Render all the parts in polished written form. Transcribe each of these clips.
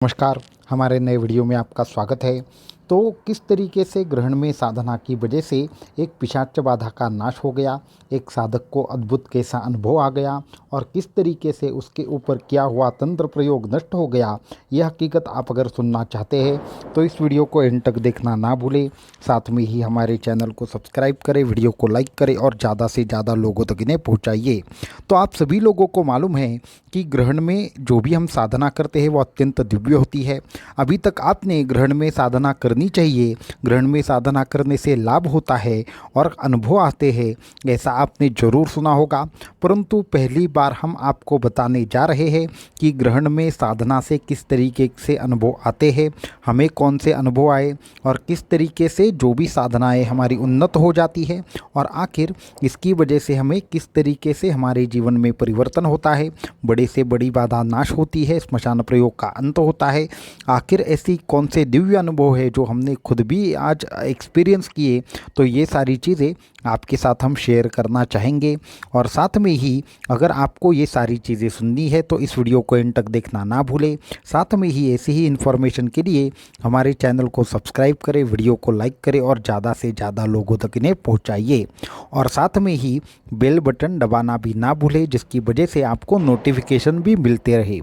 नमस्कार। हमारे नए वीडियो में आपका स्वागत है। तो किस तरीके से ग्रहण में साधना की वजह से एक पिशाच बाधा का नाश हो गया, एक साधक को अद्भुत कैसा अनुभव आ गया और किस तरीके से उसके ऊपर किया हुआ तंत्र प्रयोग नष्ट हो गया, यह हकीकत आप अगर सुनना चाहते हैं तो इस वीडियो को एंड तक देखना ना भूलें। साथ में ही हमारे चैनल को सब्सक्राइब करें, वीडियो को लाइक करें और ज़्यादा से ज़्यादा लोगों तक इन्हें पहुँचाइए। तो आप सभी लोगों को मालूम है कि ग्रहण में जो भी हम साधना करते हैं वो अत्यंत दिव्य होती है। अभी तक आपने ग्रहण में साधना करनी चाहिए, ग्रहण में साधना करने से लाभ होता है और अनुभव आते हैं, ऐसा आपने ज़रूर सुना होगा। परंतु पहली बार हम आपको बताने जा रहे हैं कि ग्रहण में साधना से किस तरीके से अनुभव आते हैं, हमें कौन से अनुभव आए और किस तरीके से जो भी साधनाएँ हमारी उन्नत हो जाती है और आखिर इसकी वजह से हमें किस तरीके से हमारे जीवन में परिवर्तन होता है, बड़े से बड़ी बाधा नाश होती है, स्मशान प्रयोग का अंत होता है। आखिर ऐसी कौन से दिव्य अनुभव है जो हमने खुद भी आज एक्सपीरियंस किए, तो ये सारी चीज़ें आपके साथ हम शेयर करना चाहेंगे। और साथ में ही अगर आपको ये सारी चीज़ें सुननी है तो इस वीडियो को एंड तक देखना ना भूलें। साथ में ही ऐसी ही इन्फॉर्मेशन के लिए हमारे चैनल को सब्सक्राइब करें, वीडियो को लाइक करें और ज़्यादा से ज़्यादा लोगों तक इन्हें पहुँचाइए। और साथ में ही बेल बटन दबाना भी ना भूलें, जिसकी वजह से आपको नोटिफिकेशन भी मिलते रहे।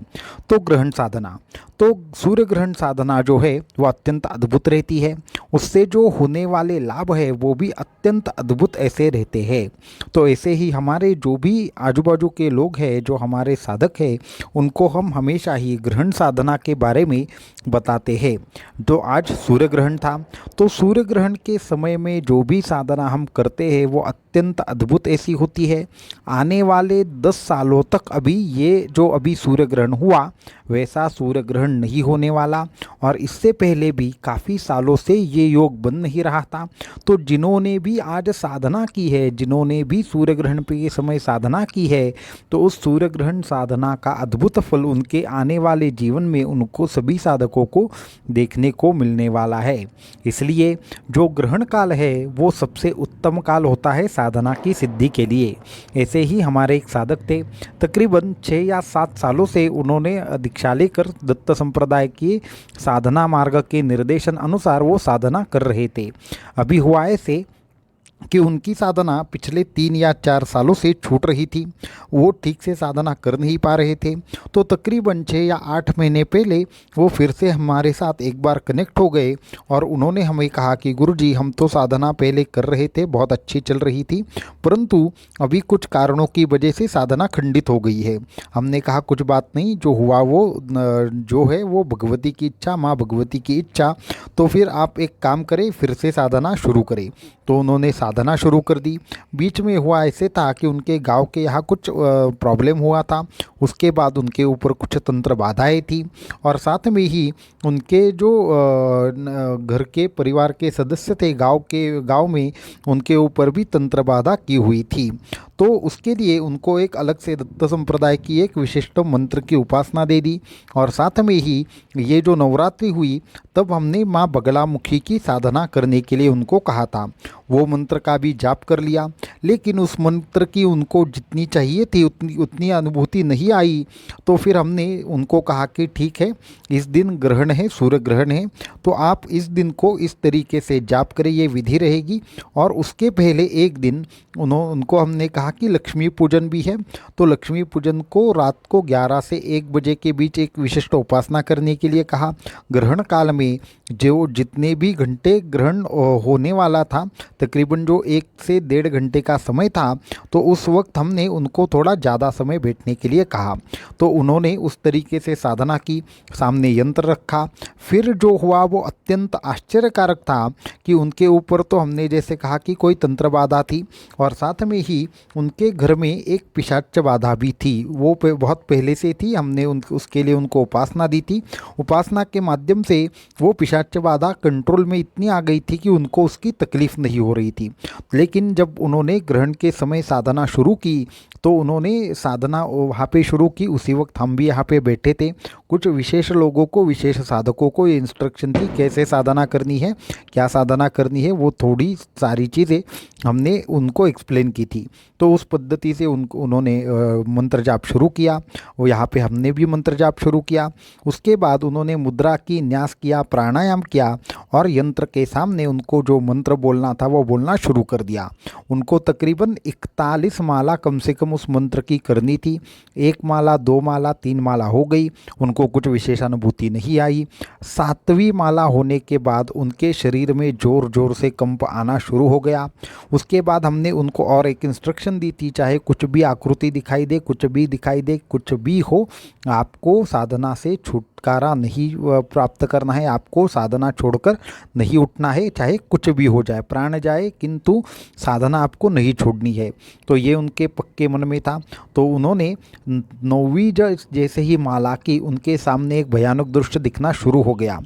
तो ग्रहण साधना, तो सूर्य ग्रहण साधना जो है वो अत्यंत अद्भुत रहती है। उससे जो होने वाले लाभ है वो भी अत्यंत अद्भुत ऐसे रहते हैं। तो ऐसे ही हमारे जो भी आजू बाजू के लोग हैं, जो हमारे साधक हैं, उनको हम हमेशा ही ग्रहण साधना के बारे में बताते हैं। तो आज सूर्य ग्रहण था, तो सूर्य ग्रहण के समय में जो भी साधना हम करते हैं वो अत्यंत अद्भुत ऐसी होती है। आने वाले 10 सालों तक अभी ये जो अभी सूर्य ग्रहण हुआ वैसा सूर्य ग्रहण नहीं होने वाला, और इससे पहले भी काफ़ी सालों से ये योग बन नहीं रहा था। तो जिन्होंने भी आज साधना की है, जिन्होंने भी सूर्य ग्रहण पे समय साधना की है, तो उस सूर्य ग्रहण साधना का अद्भुत फल उनके आने वाले जीवन में उनको सभी साधकों को देखने को मिलने वाला है। इसलिए जो ग्रहण काल है वो सबसे उत्तम काल होता है साधना की सिद्धि के लिए। ऐसे ही हमारे एक साधक थे, तकरीबन 6 या 7 सालों से उन्होंने दीक्षा लेकर दत्त संप्रदाय के साधना मार्ग के निर्देशन अनुसार वो साधना कर रहे थे। अभी हुआ ऐसे कि उनकी साधना पिछले 3 या 4 सालों से छूट रही थी, वो ठीक से साधना कर नहीं पा रहे थे। तो तकरीबन 6 या 8 महीने पहले वो फिर से हमारे साथ एक बार कनेक्ट हो गए और उन्होंने हमें कहा कि गुरुजी, हम तो साधना पहले कर रहे थे, बहुत अच्छी चल रही थी, परंतु अभी कुछ कारणों की वजह से साधना खंडित हो गई है। हमने कहा कुछ बात नहीं, जो हुआ वो जो है वो भगवती की इच्छा, माँ भगवती की इच्छा। तो फिर आप एक काम करें, फिर से साधना शुरू करें। तो उन्होंने साधना शुरू कर दी। बीच में हुआ ऐसे था कि उनके गांव के यहाँ कुछ प्रॉब्लम हुआ था, उसके बाद उनके ऊपर कुछ तंत्र बाधाएं थी और साथ में ही उनके जो घर के परिवार के सदस्य थे गांव में, उनके ऊपर भी तंत्र बाधा की हुई थी। तो उसके लिए उनको एक अलग से दत्त संप्रदाय की एक विशिष्ट मंत्र की उपासना दे दी और साथ में ही ये जो नवरात्रि हुई तब हमने माँ बगलामुखी की साधना करने के लिए उनको कहा था। वो मंत्र का भी जाप कर लिया, लेकिन उस मंत्र की उनको जितनी चाहिए थी उतनी अनुभूति नहीं आई। तो फिर हमने उनको कहा कि ठीक है, इस दिन ग्रहण है, सूर्य ग्रहण है, तो आप इस दिन को इस तरीके से जाप करें, ये विधि रहेगी। और उसके पहले एक दिन उनको हमने कहा कि लक्ष्मी पूजन भी है, तो लक्ष्मी पूजन को रात को 11 से 1 बजे के बीच एक विशिष्ट उपासना करने के लिए कहा। ग्रहण काल में जो जितने भी घंटे ग्रहण होने वाला था, तकरीबन जो 1 से 1.5 घंटे का समय था, तो उस वक्त हमने उनको थोड़ा ज़्यादा समय बैठने के लिए कहा। तो उन्होंने उस तरीके से साधना की, सामने यंत्र रखा। फिर जो हुआ वो अत्यंत आश्चर्यकारक था कि उनके ऊपर तो हमने जैसे कहा कि कोई तंत्र बाधा थी और साथ में ही उनके घर में एक पिशाच बाधा भी थी। वो बहुत पहले से थी, हमने उसके लिए उनको उपासना दी थी। उपासना के माध्यम से वो पिशाच बाधा कंट्रोल में इतनी आ गई थी कि उनको उसकी तकलीफ नहीं हो रही थी। लेकिन जब उन्होंने ग्रहण के समय साधना शुरू की तो उन्होंने साधना वहाँ पे शुरू की, उसी वक्त हम भी यहाँ पे बैठे थे। कुछ विशेष लोगों को, विशेष साधकों को ये इंस्ट्रक्शन थी कैसे साधना करनी है, क्या साधना करनी है, वो थोड़ी सारी चीज़ें हमने उनको एक्सप्लेन की थी। तो तो उस पद्धति से उन्होंने मंत्र जाप शुरू किया। वो यहाँ पे हमने भी मंत्र जाप शुरू किया। उसके बाद उन्होंने मुद्रा की न्यास किया, प्राणायाम किया और यंत्र के सामने उनको जो मंत्र बोलना था वो बोलना शुरू कर दिया। उनको तकरीबन 41 माला कम से कम उस मंत्र की करनी थी। 1 माला, 2 माला, 3 माला हो गई, उनको कुछ विशेष अनुभूति नहीं आई। 7वीं माला होने के बाद उनके शरीर में ज़ोर ज़ोर से कंप आना शुरू हो गया। उसके बाद हमने उनको और एक इंस्ट्रक्शन दी थी, चाहे कुछ भी आकृति दिखाई दे, कुछ भी दिखाई दे, कुछ भी हो, आपको साधना से छुटकारा नहीं प्राप्त करना है, आपको साधना छोड़कर नहीं उठना है, चाहे कुछ भी हो जाए, प्राण जाए, किंतु साधना आपको नहीं छोड़नी है। तो ये उनके पक्के मन में था। तो उन्होंने 9वीं जैसे ही माला की, उनके सामने एक भयानक दृश्य दिखना शुरू हो गया।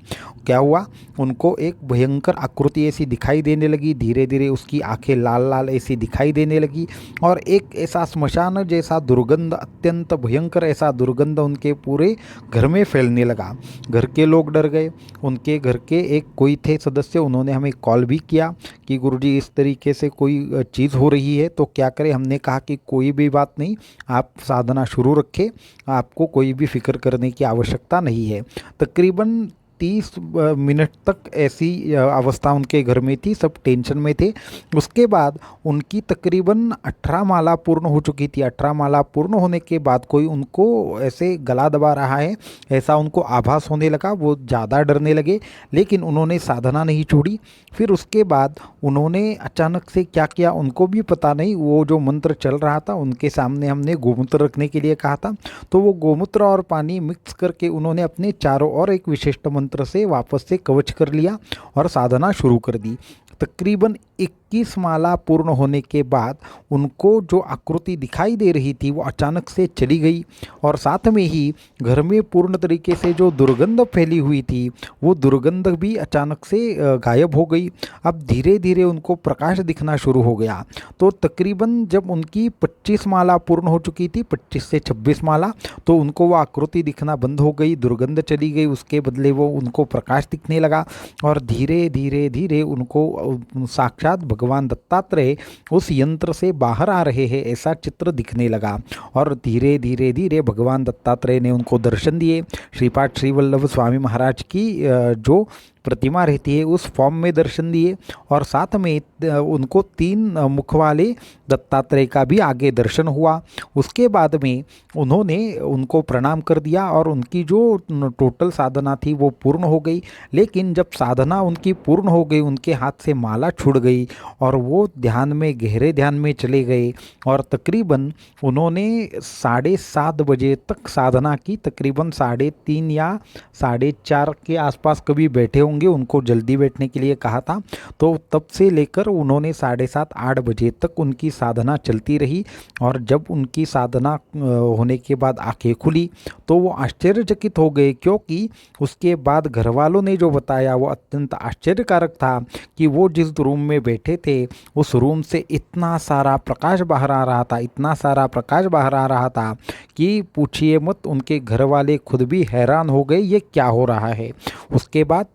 क्या हुआ, उनको एक भयंकर आकृति ऐसी दिखाई देने लगी, धीरे धीरे उसकी आंखें लाल लाल ऐसी दिखाई देने लगी और एक ऐसा श्मशान जैसा दुर्गंध, अत्यंत भयंकर ऐसा दुर्गंध उनके पूरे घर में फैलने लगा। घर के लोग डर गए। उनके घर के एक कोई थे सदस्य, उन्होंने हमें कॉल भी किया कि गुरुजी इस तरीके से कोई चीज़ हो रही है तो क्या करें। हमने कहा कि कोई भी बात नहीं, आप साधना शुरू रखें, आपको कोई भी फिक्र करने की आवश्यकता नहीं है। तकरीबन 30 मिनट तक ऐसी अवस्था उनके घर में थी, सब टेंशन में थे। उसके बाद उनकी तकरीबन 18 माला पूर्ण हो चुकी थी। 18 माला पूर्ण होने के बाद कोई उनको ऐसे गला दबा रहा है ऐसा उनको आभास होने लगा। वो ज़्यादा डरने लगे, लेकिन उन्होंने साधना नहीं छोड़ी। फिर उसके बाद उन्होंने अचानक से क्या किया उनको भी पता नहीं। वो जो मंत्र चल रहा था उनके सामने हमने गोमूत्र रखने के लिए कहा था, तो वो गोमूत्र और पानी मिक्स करके उन्होंने अपने चारों ओर एक विशिष्ट मंत्र से वापस से कवच कर लिया और साधना शुरू कर दी। तकरीबन 21 माला पूर्ण होने के बाद उनको जो आकृति दिखाई दे रही थी वो अचानक से चली गई और साथ में ही घर में पूर्ण तरीके से जो दुर्गंध फैली हुई थी वो दुर्गंध भी अचानक से गायब हो गई। अब धीरे धीरे उनको प्रकाश दिखना शुरू हो गया। तो तकरीबन जब उनकी 25 माला पूर्ण हो चुकी थी, 25 से 26 माला, तो उनको वो आकृति दिखना बंद हो गई, दुर्गंध चली गई, उसके बदले वो उनको प्रकाश दिखने लगा और धीरे धीरे धीरे उनको साक्षात भगवान दत्तात्रेय उस यंत्र से बाहर आ रहे हैं ऐसा चित्र दिखने लगा। और धीरे धीरे धीरे भगवान दत्तात्रेय ने उनको दर्शन दिए। श्रीपाद श्री वल्लभ स्वामी महाराज की जो प्रतिमा रहती है उस फॉर्म में दर्शन दिए और साथ में उनको 3 मुख वाले दत्तात्रेय का भी आगे दर्शन हुआ। उसके बाद में उन्होंने उनको प्रणाम कर दिया और उनकी जो टोटल साधना थी वो पूर्ण हो गई। लेकिन जब साधना उनकी पूर्ण हो गई, उनके हाथ से माला छूट गई और वो ध्यान में, गहरे ध्यान में चले गए और तकरीबन उन्होंने 7:30 बजे तक साधना की। तकरीबन 3:30 या 4:30 के आसपास कभी बैठे होंगे, उनको जल्दी बैठने के लिए कहा था। तो तब से लेकर उन्होंने 7:30-8 बजे तक उनकी साधना चलती रही और जब उनकी साधना होने के बाद आंखें खुली तो वो आश्चर्यचकित हो गए, क्योंकि उसके बाद घर वालों ने जो बताया वो अत्यंत आश्चर्यकारक था कि वो जिस रूम में बैठे थे उस रूम से इतना सारा प्रकाश बाहर आ रहा था, इतना सारा प्रकाश बाहर आ रहा था कि पूछिए मत। उनके घर वाले खुद भी हैरान हो गए, ये क्या हो रहा है। उसके बाद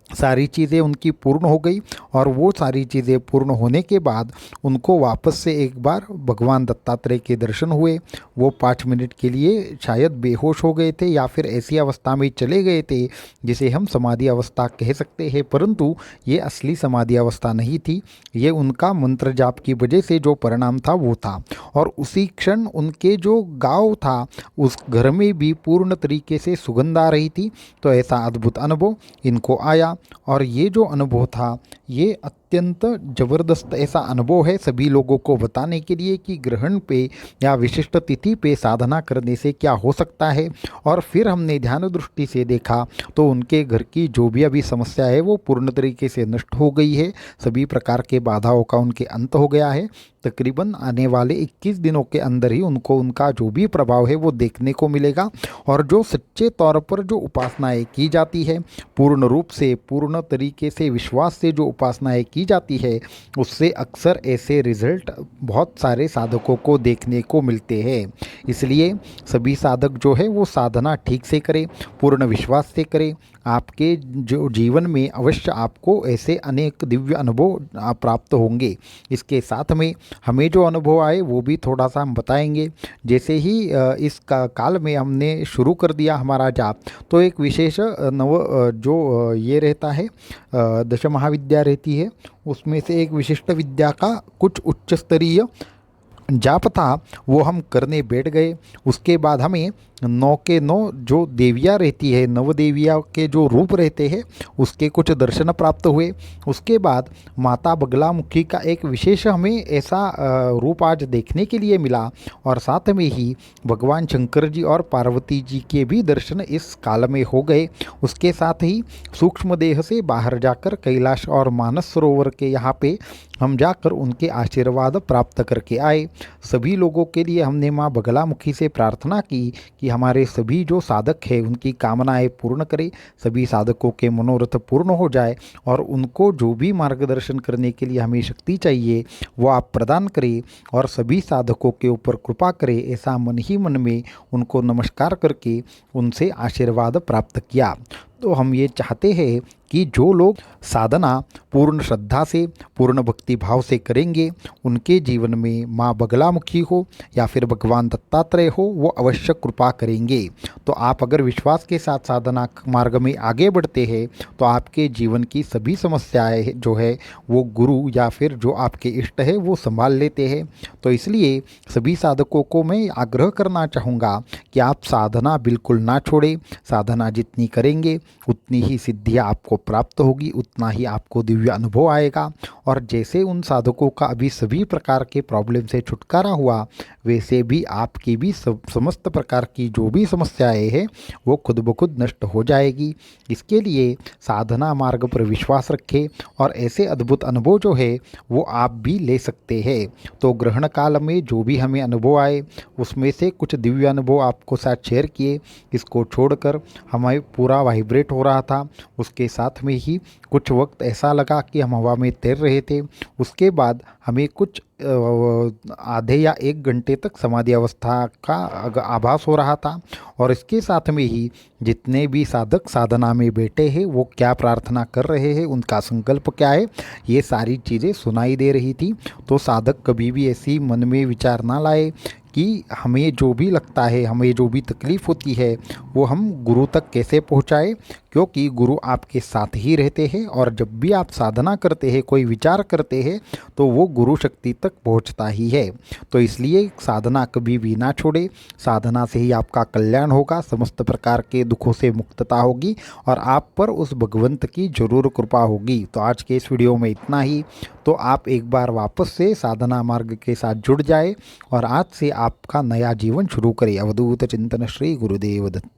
सारी चीज़ें उनकी पूर्ण हो गई और वो सारी चीज़ें पूर्ण होने के बाद उनको वापस से एक बार भगवान दत्तात्रेय के दर्शन हुए। वो 5 मिनट के लिए शायद बेहोश हो गए थे या फिर ऐसी अवस्था में चले गए थे जिसे हम समाधि अवस्था कह सकते हैं, परंतु ये असली समाधि अवस्था नहीं थी। ये उनका मंत्र जाप की वजह से जो परिणाम था वो था। और उसी क्षण उनके जो गाँव था उस घर में भी पूर्ण तरीके से सुगंध आ रही थी। तो ऐसा अद्भुत अनुभव इनको आया और ये जो अनुभव था ये अत्यंत ज़बरदस्त ऐसा अनुभव है सभी लोगों को बताने के लिए कि ग्रहण पे या विशिष्ट तिथि पे साधना करने से क्या हो सकता है। और फिर हमने ध्यान दृष्टि से देखा तो उनके घर की जो भी अभी समस्या है वो पूर्ण तरीके से नष्ट हो गई है। सभी प्रकार के बाधाओं का उनके अंत हो गया है। तकरीबन आने वाले 21 दिनों के अंदर ही उनको उनका जो भी प्रभाव है वो देखने को मिलेगा। और जो सच्चे तौर पर जो उपासनाएं की जाती है, पूर्ण रूप से, पूर्ण तरीके से विश्वास से जो उपासनाएं की जाती है उससे अक्सर ऐसे रिजल्ट बहुत सारे साधकों को देखने को मिलते हैं। इसलिए सभी साधक जो है वो साधना ठीक से करें, पूर्ण विश्वास से करें। आपके जो जीवन में अवश्य आपको ऐसे अनेक दिव्य अनुभव प्राप्त होंगे। इसके साथ में हमें जो अनुभव आए वो भी थोड़ा सा हम बताएंगे। जैसे ही इस काल में हमने शुरू कर दिया हमारा जाप, तो एक विशेष जो ये रहता है, दश महाविद्या रहती है, उसमें से एक विशिष्ट विद्या का कुछ उच्च स्तरीय जाप था, वो हम करने बैठ गए। उसके बाद हमें 9 के 9 जो देवियाँ रहती है, नव देवियाँ के जो रूप रहते हैं उसके कुछ दर्शन प्राप्त हुए। उसके बाद माता बगलामुखी का एक विशेष हमें ऐसा रूप आज देखने के लिए मिला, और साथ में ही भगवान शंकर जी और पार्वती जी के भी दर्शन इस काल में हो गए। उसके साथ ही सूक्ष्म देह से बाहर जाकर कैलाश और मानस सरोवर के यहाँ पे हम जाकर उनके आशीर्वाद प्राप्त करके आए। सभी लोगों के लिए हमने माँ बगलामुखी से प्रार्थना की कि हमारे सभी जो साधक हैं उनकी कामनाएं पूर्ण करे, सभी साधकों के मनोरथ पूर्ण हो जाए, और उनको जो भी मार्गदर्शन करने के लिए हमें शक्ति चाहिए वो आप प्रदान करें, और सभी साधकों के ऊपर कृपा करें। ऐसा मन ही मन में उनको नमस्कार करके उनसे आशीर्वाद प्राप्त किया। तो हम ये चाहते हैं कि जो लोग साधना पूर्ण श्रद्धा से, पूर्ण भक्ति भाव से करेंगे, उनके जीवन में माँ बगलामुखी हो या फिर भगवान दत्तात्रेय हो, वो अवश्य कृपा करेंगे। तो आप अगर विश्वास के साथ साधना मार्ग में आगे बढ़ते हैं तो आपके जीवन की सभी समस्याएं जो है वो गुरु या फिर जो आपके इष्ट है वो संभाल लेते हैं। तो इसलिए सभी साधकों को मैं आग्रह करना चाहूँगा कि आप साधना बिल्कुल ना छोड़ें। साधना जितनी करेंगे उतनी ही सिद्धियाँ आपको प्राप्त होगी, उतना ही आपको दिव्य अनुभव आएगा। और जैसे उन साधकों का अभी सभी प्रकार के प्रॉब्लम से छुटकारा हुआ, वैसे भी आपकी भी समस्त प्रकार की जो भी समस्याएं हैं वो खुद ब खुद नष्ट हो जाएगी। इसके लिए साधना मार्ग पर विश्वास रखें और ऐसे अद्भुत अनुभव जो है वो आप भी ले सकते हैं। तो ग्रहण काल में जो भी हमें अनुभव आए उसमें से कुछ दिव्य अनुभव आपको साथ शेयर किए। इसको छोड़कर हमें पूरा वाइब्रेट हो रहा था, उसके साथ में ही कुछ वक्त ऐसा लगा कि हम हवा में तैर रहे थे। उसके बाद हमें कुछ आधे या 1 घंटे तक समाधि अवस्था का आभास हो रहा था, और इसके साथ में ही जितने भी साधक साधना में बैठे हैं वो क्या प्रार्थना कर रहे हैं, उनका संकल्प क्या है, ये सारी चीज़ें सुनाई दे रही थी। तो साधक कभी भी ऐसी मन में विचार ना लाए कि हमें जो भी लगता है, हमें जो भी तकलीफ़ होती है वो हम गुरु तक कैसे पहुंचाए, क्योंकि गुरु आपके साथ ही रहते हैं, और जब भी आप साधना करते हैं, कोई विचार करते हैं, तो वो गुरु शक्ति तक पहुंचता ही है। तो इसलिए साधना कभी भी ना छोड़े। साधना से ही आपका कल्याण होगा, समस्त प्रकार के दुखों से मुक्तता होगी, और आप पर उस भगवंत की जरूर कृपा होगी। तो आज के इस वीडियो में इतना ही। तो आप एक बार वापस से साधना मार्ग के साथ जुड़ जाए और आज से आपका नया जीवन शुरू करें। अवधूत चिंतन श्री गुरुदेव दत्त।